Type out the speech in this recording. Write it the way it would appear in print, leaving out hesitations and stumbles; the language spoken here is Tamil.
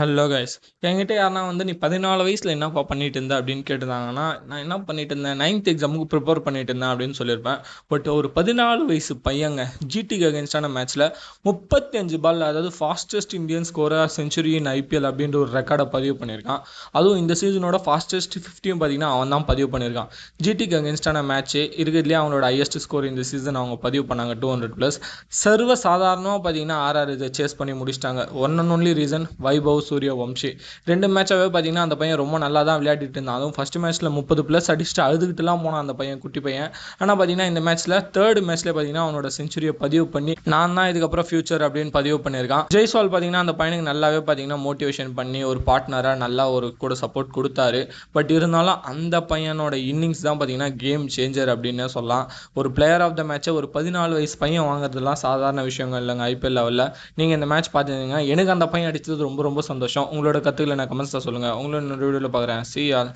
Hello guys. என்கிட்ட யாருனா நீ 14 வயசில் என்னப்பா பண்ணிட்டு இருந்த அப்படின்னு கேட்டிருந்தாங்கன்னா, நான் என்ன பண்ணிட்டு இருந்தேன், 9th எக்ஸாமுக்கு ப்ரிப்பேர் பண்ணிட்டு இருந்தேன் அப்படின்னு சொல்லியிருப்பேன். பட் ஒரு 14 வயசு பையங்க ஜிடிக்கு அகேன்ஸ்டான மேட்ச்சில் 35 பால், அதாவது ஃபாஸ்டஸ்ட் இந்தியன் ஸ்கோரர் செஞ்சுரி இன் ஐபிஎல் அப்படின்ற ஒரு ரெக்கார்டை பதிவு பண்ணியிருக்கான். அதுவும் இந்த சீசனோட ஃபாஸ்டஸ்ட் 50 பார்த்தீங்கன்னா அவன் தான் பதிவு பண்ணியிருக்கான். ஜிடிக்கு அகேன்ஸ்டான மேட்ச்சு இருக்கிறதுலேயே அவனோட ஹையஸ்ட் ஸ்கோர் இந்த சீசன் அவங்க பதிவு பண்ணாங்க 200+. சர்வ சாதாரணமாக பார்த்தீங்கன்னா ஆர்ஆர் இதை சேஸ் பண்ணி முடிச்சிட்டாங்க. One and only reason Vaibhav Suryavanshi. 2 மேட்சாகவே பார்த்தீங்கன்னா அந்த பையன் ரொம்ப நல்லா தான் விளையாடிட்டு இருந்தான். அதுவும் ஃபர்ஸ்ட் மேட்ச்சில் 30+ அடிச்சுட்டு அழுதுகிட்டுலாம் போனான் அந்த பையன், குட்டி பையன். ஆனால் பார்த்தீங்கன்னா இந்த மேட்ச்சில் தேர்ட் மேட்ச்சில் பார்த்தீங்கன்னா அவனோட செஞ்சுரியை பதிவு பண்ணி நான் தான் இதுக்கப்புறம் ஃபியூச்சர் அப்படின்னு பதிவு பண்ணியிருக்கான். ஜெய்ஸ்வால் பார்த்தீங்கன்னா அந்த பையனுக்கு நல்லாவே பார்த்தீங்கன்னா மோட்டிவேஷன் பண்ணி ஒரு பார்ட்னராக நல்லா ஒரு கூட சப்போர்ட் கொடுத்தாரு. பட் இருந்தாலும் அந்த பையனோட இன்னிங்ஸ் தான் பார்த்தீங்கன்னா கேம் சேஞ்சர் அப்படின்னு சொல்லலாம். ஒரு பிளேயர் ஆஃப் த மேட்சை ஒரு 14 வயசு பையன் வாங்குறதுலாம் சாதாரண விஷயங்கள் இல்லைங்க ஐபிஎல் லெவலில். நீங்கள் இந்த மேட்ச் பார்த்துருந்தீங்க, எனக்கு அந்த பையன் அடித்தது ரொம்ப ரொம்ப சந்தோஷம். உங்களோட கருத்துக்களை நான் கமெண்ட்ஸில் சொல்லுங்கள். உங்களோட வீடியோவில் பார்க்குறேன். See you all.